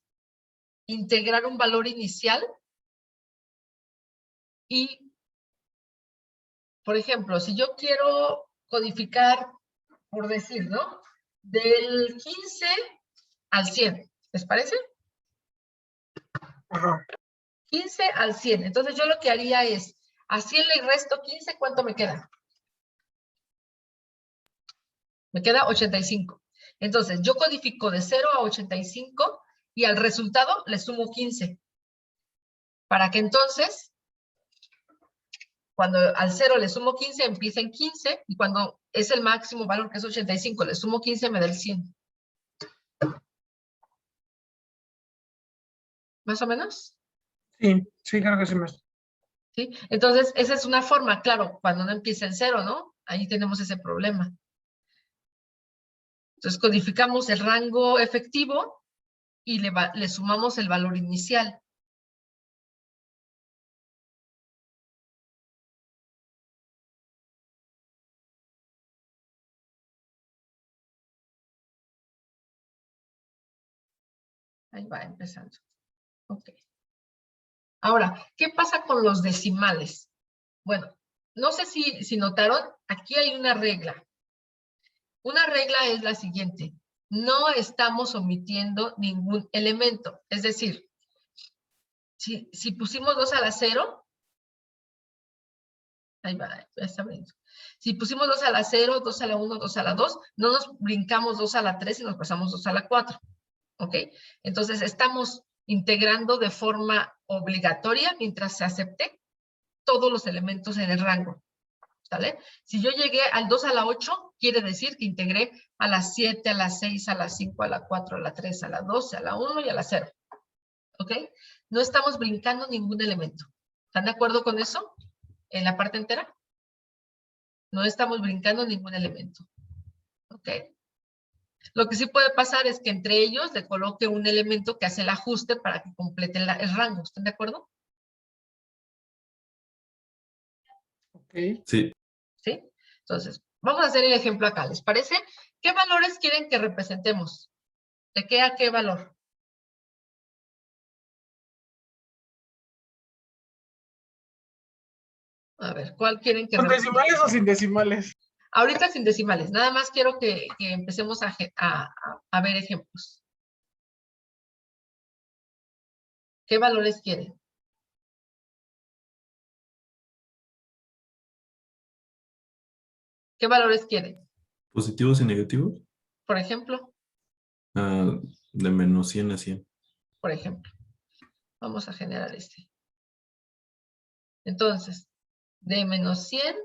integrar un valor inicial y, por ejemplo, si yo quiero codificar, por decir, ¿no? Del 15 al 100, ¿les parece? Ajá. 15 al 100. Entonces yo lo que haría es, a 100 le resto 15, ¿cuánto me queda? Me queda 85. Entonces yo codifico de 0 a 85 y al resultado le sumo 15. Para que entonces, cuando al 0 le sumo 15, empieza en 15 y cuando es el máximo valor, que es 85, le sumo 15, me da el 100. ¿Más o menos? Sí, sí, creo que sí me... ¿Sí? Entonces, esa es una forma, claro, cuando no empieza en 0, ¿no? Ahí tenemos ese problema. Entonces, codificamos el rango efectivo y le sumamos el valor inicial. Ahí va empezando. Ok. Ahora, ¿qué pasa con los decimales? Bueno, no sé si notaron, aquí hay una regla. Una regla es la siguiente. No estamos omitiendo ningún elemento. Es decir, si pusimos 2 a la 0, ahí va, ya está viendo. Si pusimos 2 a la 0, 2 a la 1, 2 a la 2, no nos brincamos 2 a la 3 y nos pasamos 2 a la 4. ¿Ok? Entonces, estamos integrando de forma obligatoria, mientras se acepte, todos los elementos en el rango. ¿Sale? Si yo llegué al 2 a la 8, quiere decir que integré a las 7, a las 6, a las 5, a la 4, a la 3, a la 12, a la 1 y a la 0. ¿Ok? No estamos brincando ningún elemento. ¿Están de acuerdo con eso? En la parte entera. No estamos brincando ningún elemento. ¿Ok? Lo que sí puede pasar es que entre ellos le coloque un elemento que hace el ajuste para que complete el rango. ¿Están de acuerdo? Ok. Sí, ¿Sí? Entonces, vamos a hacer el ejemplo acá. ¿Les parece? ¿Qué valores quieren que representemos? ¿De qué a qué valor? A ver, ¿cuál quieren que ¿Con represente? decimales o sin decimales? Ahorita sin decimales. Nada más quiero que empecemos a ver ejemplos. ¿Qué valores quieren? ¿Qué valores quieren? positivos y negativos. Por ejemplo, ah, de menos 100 a 100. por ejemplo. Vamos a generar este. Entonces, de menos 100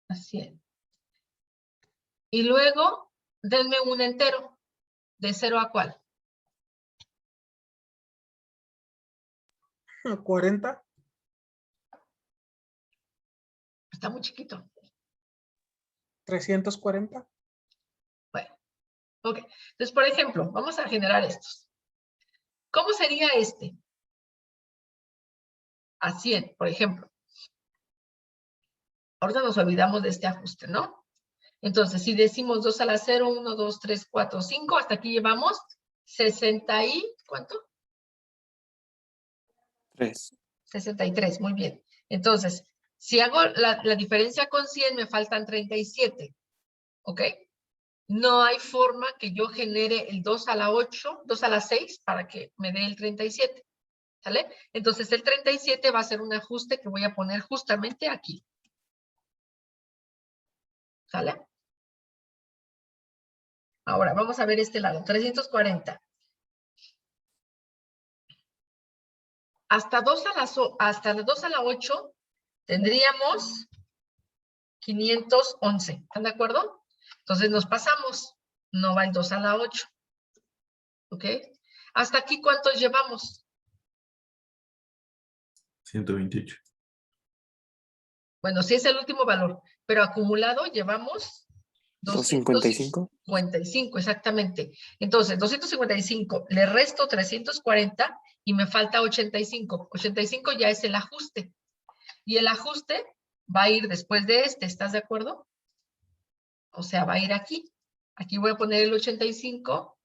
a 100. Y luego, denme un entero. ¿De 0 a cuál? 40. Está muy chiquito. 340. Bueno, ok. Entonces, por ejemplo, vamos a generar estos. ¿Cómo sería este? a 100, por ejemplo. Ahorita nos olvidamos de este ajuste, ¿no? Entonces, si decimos 2 a la 0, 1, 2, 3, 4, 5, hasta aquí llevamos 60 y... ¿cuánto? 3. 63, muy bien. Entonces, si hago la diferencia con 100, me faltan 37, ¿ok? No hay forma que yo genere el 2 a la 8, 2 a la 6 para que me dé el 37, ¿sale? Entonces, el 37 va a ser un ajuste que voy a poner justamente aquí, ¿sale? Ahora, vamos a ver este lado, 340. Hasta 2 a la 8 tendríamos 511. ¿Están de acuerdo? Entonces nos pasamos. No va el 2 a la 8. ¿Ok? ¿Hasta aquí cuántos llevamos? 128. Bueno, sí es el último valor, pero acumulado llevamos 255. 255, exactamente. Entonces, 255, le resto 340 y me falta 85. 85 ya es el ajuste. Y el ajuste va a ir después de este, ¿estás de acuerdo? O sea, va a ir aquí. Aquí voy a poner el 85.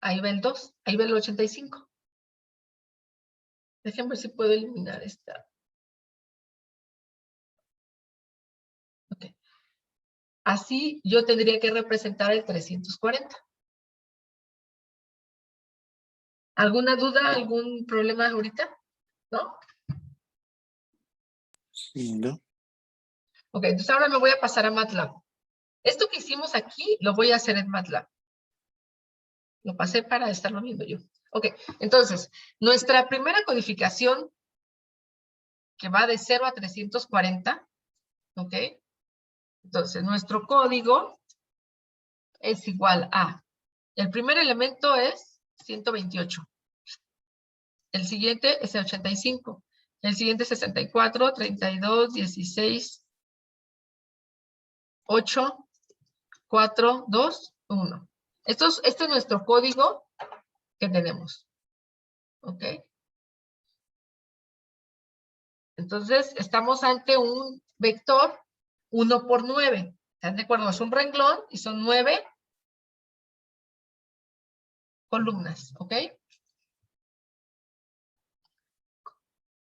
Ahí va el 2, ahí va el 85. Déjenme ver si puedo eliminar esta. Ok. Así yo tendría que representar el 340. ¿Alguna duda, algún problema ahorita? ¿No? No. Ok, entonces ahora me voy a pasar a MATLAB. Esto que hicimos aquí lo voy a hacer en MATLAB. Lo pasé para estarlo viendo yo. Ok, entonces, nuestra primera codificación, que va de 0 a 340, ok. Entonces, nuestro código es igual a, el primer elemento es 128. El siguiente es el 85. El siguiente es 64, 32, 16, 8, 4, 2, 1. Este es nuestro código que tenemos. ¿Ok? Entonces, estamos ante un vector 1 por 9. ¿Están de acuerdo? Es un renglón y son 9 columnas. ¿Ok?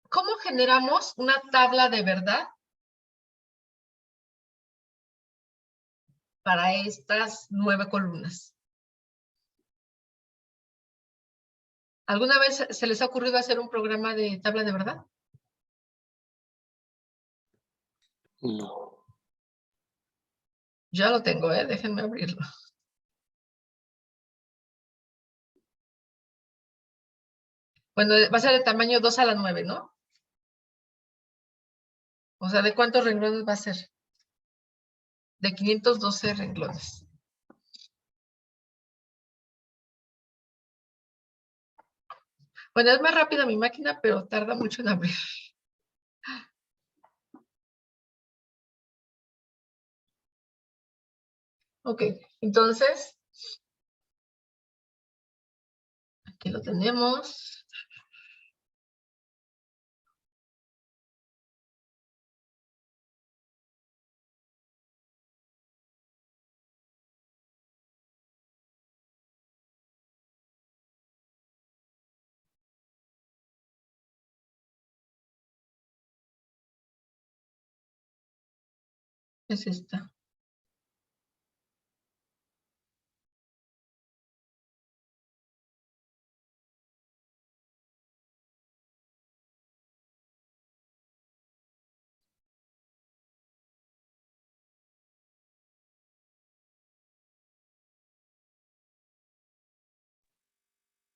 ¿Cómo generamos una tabla de verdad para estas 9 columnas? ¿Alguna vez se les ha ocurrido hacer un programa de tabla de verdad? No. Ya lo tengo, déjenme abrirlo. Bueno, va a ser de tamaño 2 a la 9, ¿no? O sea, ¿de cuántos renglones va a ser? De 512 renglones. Bueno, es más rápida mi máquina, pero tarda mucho en abrir. Ok, entonces, aquí lo tenemos. Es esta.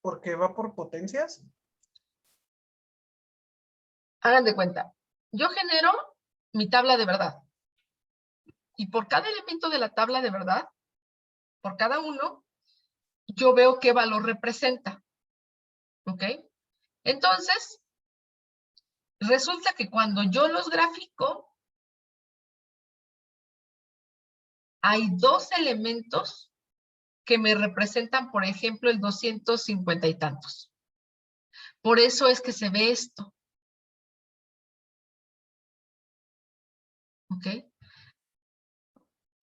Porque va por potencias. Hagan de cuenta. Yo genero mi tabla de verdad. Y por cada elemento de la tabla de verdad, por cada uno, yo veo qué valor representa. ¿Ok? Entonces, resulta que cuando yo los grafico, hay dos elementos que me representan, por ejemplo, el 250 y tantos. Por eso es que se ve esto. ¿Ok?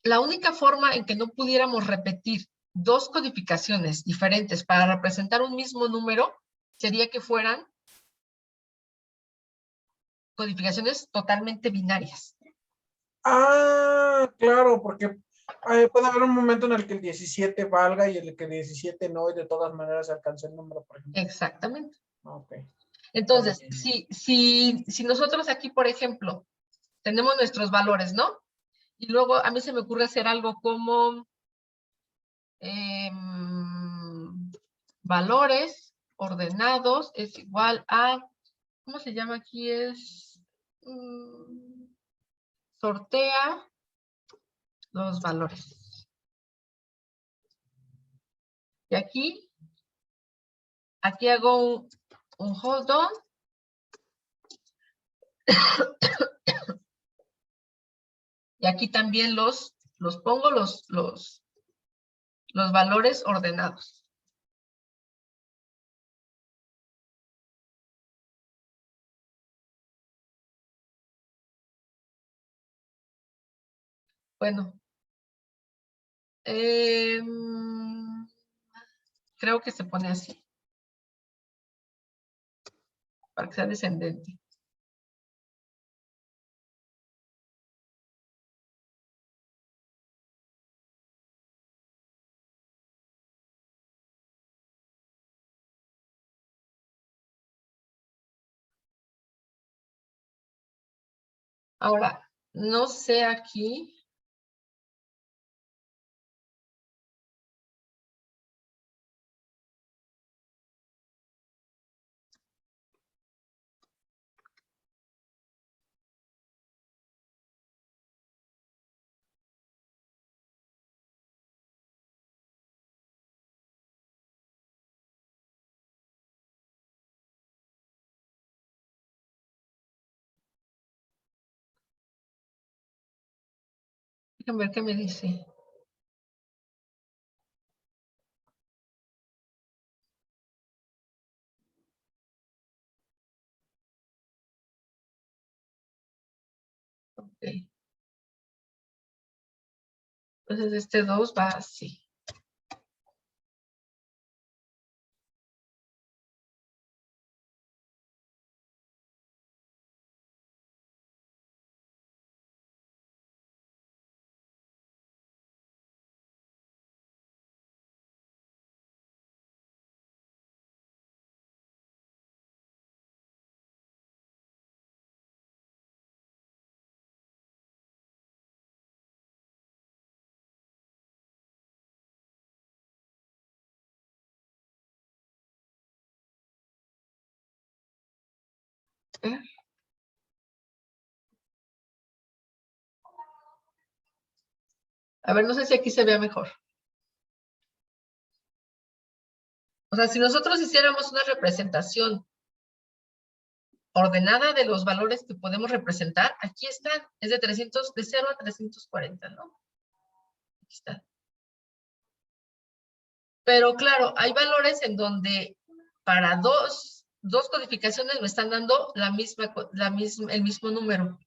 La única forma en que no pudiéramos repetir dos codificaciones diferentes para representar un mismo número sería que fueran codificaciones totalmente binarias. Ah, claro, porque puede haber un momento en el que el 17 valga y el que el 17 no, y de todas maneras se alcanza el número, por ejemplo. Exactamente. Ok. Entonces, si nosotros aquí, por ejemplo, tenemos nuestros valores, ¿no? Y luego a mí se me ocurre hacer algo como valores ordenados es igual a, ¿cómo se llama aquí? Es sortea los valores. Y aquí hago un hold on. Y aquí también los pongo los valores ordenados. Bueno. Creo que se pone así. Para que sea descendente. Ahora, no sé aquí. Déjame ver qué me dice. Ok. Entonces este 2 va así. ¿Eh? A ver, no sé si aquí se vea mejor. O sea, si nosotros hiciéramos una representación ordenada de los valores que podemos representar, aquí están. Es de 300, de 0 a 340, ¿no? Aquí está. Pero claro, hay valores en donde para dos codificaciones me están dando el mismo número.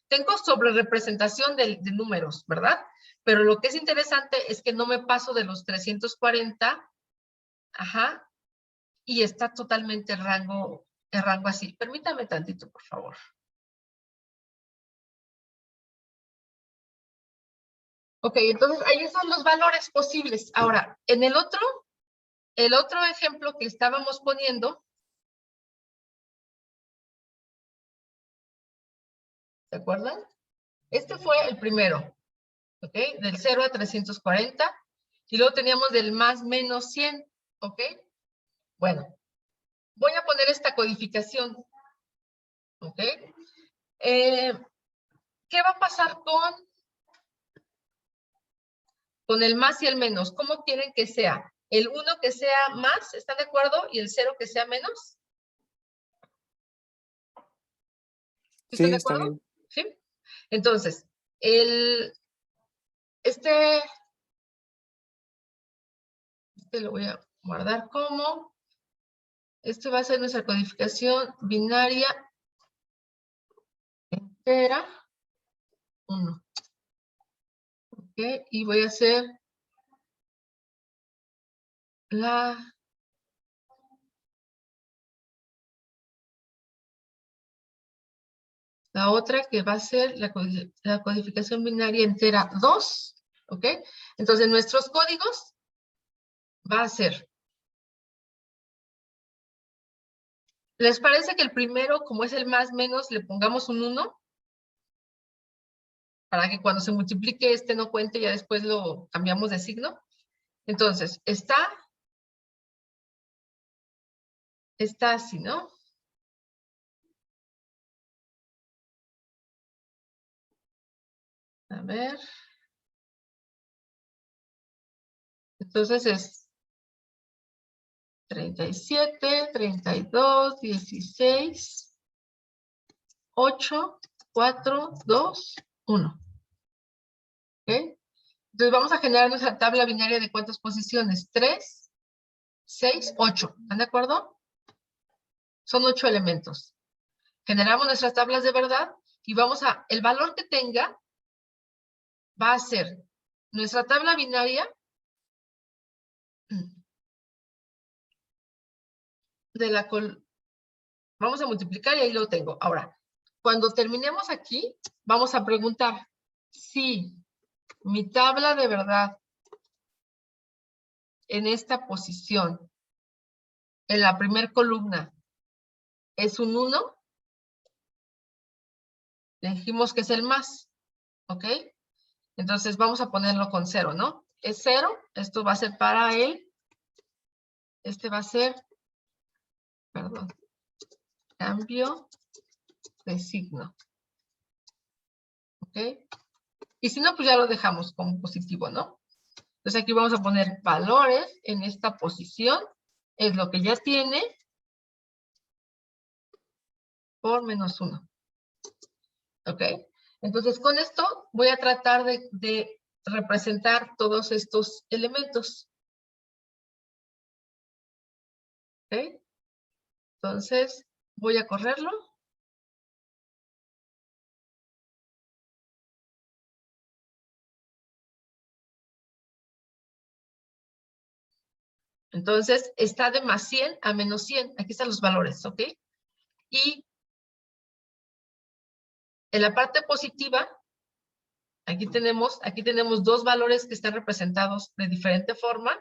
Tengo sobre representación de números, ¿verdad? Pero lo que es interesante es que no me paso de los 340, ajá, y está totalmente el rango así. Permítame tantito, por favor. Ok, entonces ahí son los valores posibles. Ahora, en el otro ejemplo que estábamos poniendo, ¿se acuerdan? Este fue el primero, ¿ok? Del 0 a 340, y luego teníamos del más menos 100, ¿ok? Bueno, voy a poner esta codificación, ¿ok? ¿Qué va a pasar con el más y el menos? ¿Cómo quieren que sea? el 1 que sea más, ¿están de acuerdo? Y el 0 que sea menos. ¿Están Sí, de está acuerdo? bien. ¿Sí? Entonces, este lo voy a guardar como. Este va a ser nuestra codificación binaria entera. 1. ¿Ok? Y voy a hacer la otra que va a ser la codificación binaria entera 2. ¿Ok? Entonces, nuestros códigos va a ser. ¿Les parece que el primero, como es el más menos, le pongamos un 1? Para que cuando se multiplique este no cuente, ya después lo cambiamos de signo. Entonces, está así, ¿no? A ver. Entonces es 37, 32, 16, 8, 4, 2, 1. ¿Ok? Entonces vamos a generar nuestra tabla binaria de cuántas posiciones. 3, 6, 8. ¿Están de acuerdo? Son 8 elementos. Generamos nuestras tablas de verdad y vamos a, el valor que tenga va a ser nuestra tabla binaria de la vamos a multiplicar y ahí lo tengo. Ahora, cuando terminemos aquí, vamos a preguntar si mi tabla de verdad en esta posición, en la primera columna, es un 1, le dijimos que es el más, ¿ok? Entonces vamos a ponerlo con 0, ¿no? Es 0, esto va a ser para él, este va a ser, perdón, cambio de signo, ¿ok? Y si no, pues ya lo dejamos como positivo, ¿no? Entonces aquí vamos a poner valores en esta posición, es lo que ya tiene, por menos 1. ¿Ok? Entonces con esto voy a tratar de representar todos estos elementos. ¿Ok? Entonces voy a correrlo. Entonces está de más 100 a menos 100. Aquí están los valores, ¿ok? Y en la parte positiva, aquí tenemos dos valores que están representados de diferente forma,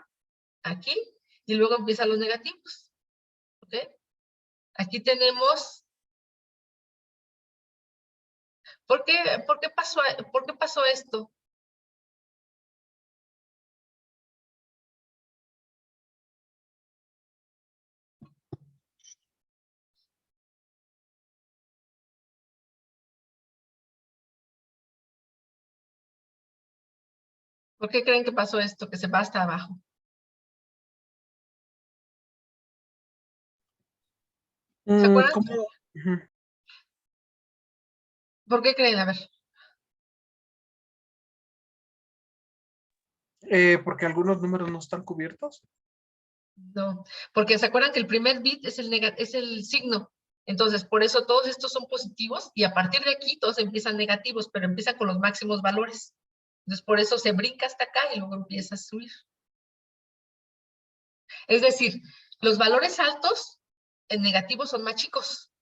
aquí, y luego empiezan los negativos, ¿ok? Aquí tenemos, ¿por qué pasó esto? ¿Por qué creen que pasó esto? Que se va hasta abajo. ¿Se acuerdan? ¿Cómo? Ujú. ¿Por qué creen? A ver. Porque algunos números no están cubiertos. No, porque se acuerdan que el primer bit es el signo. Entonces, por eso todos estos son positivos y a partir de aquí todos empiezan negativos, pero empiezan con los máximos valores. Entonces, por eso se brinca hasta acá y luego empieza a subir. Es decir, los valores altos en negativos son más chicos.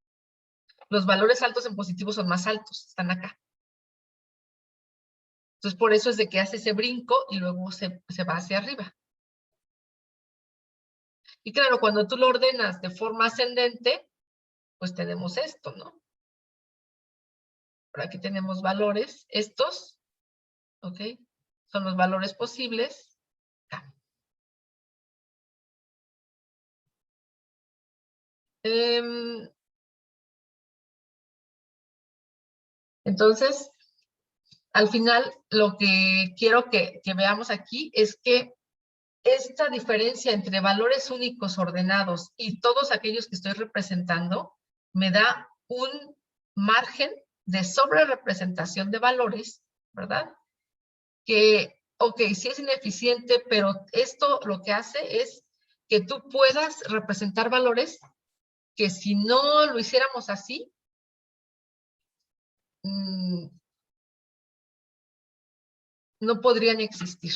Los valores altos en positivos son más altos, están acá. Entonces, por eso es de que hace ese brinco y luego se va hacia arriba. Y claro, cuando tú lo ordenas de forma ascendente, pues tenemos esto, ¿no? Por aquí tenemos valores, estos, ¿ok? Son los valores posibles. Acá. Entonces, al final, lo que quiero que veamos aquí es que esta diferencia entre valores únicos ordenados y todos aquellos que estoy representando me da un margen de sobrerepresentación de valores, ¿verdad? Que, ok, sí es ineficiente, pero esto lo que hace es que tú puedas representar valores que si no lo hiciéramos así, no podrían existir.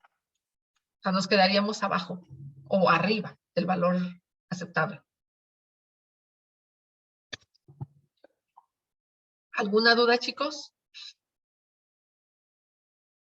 O sea, nos quedaríamos abajo o arriba del valor aceptable. ¿Alguna duda, chicos?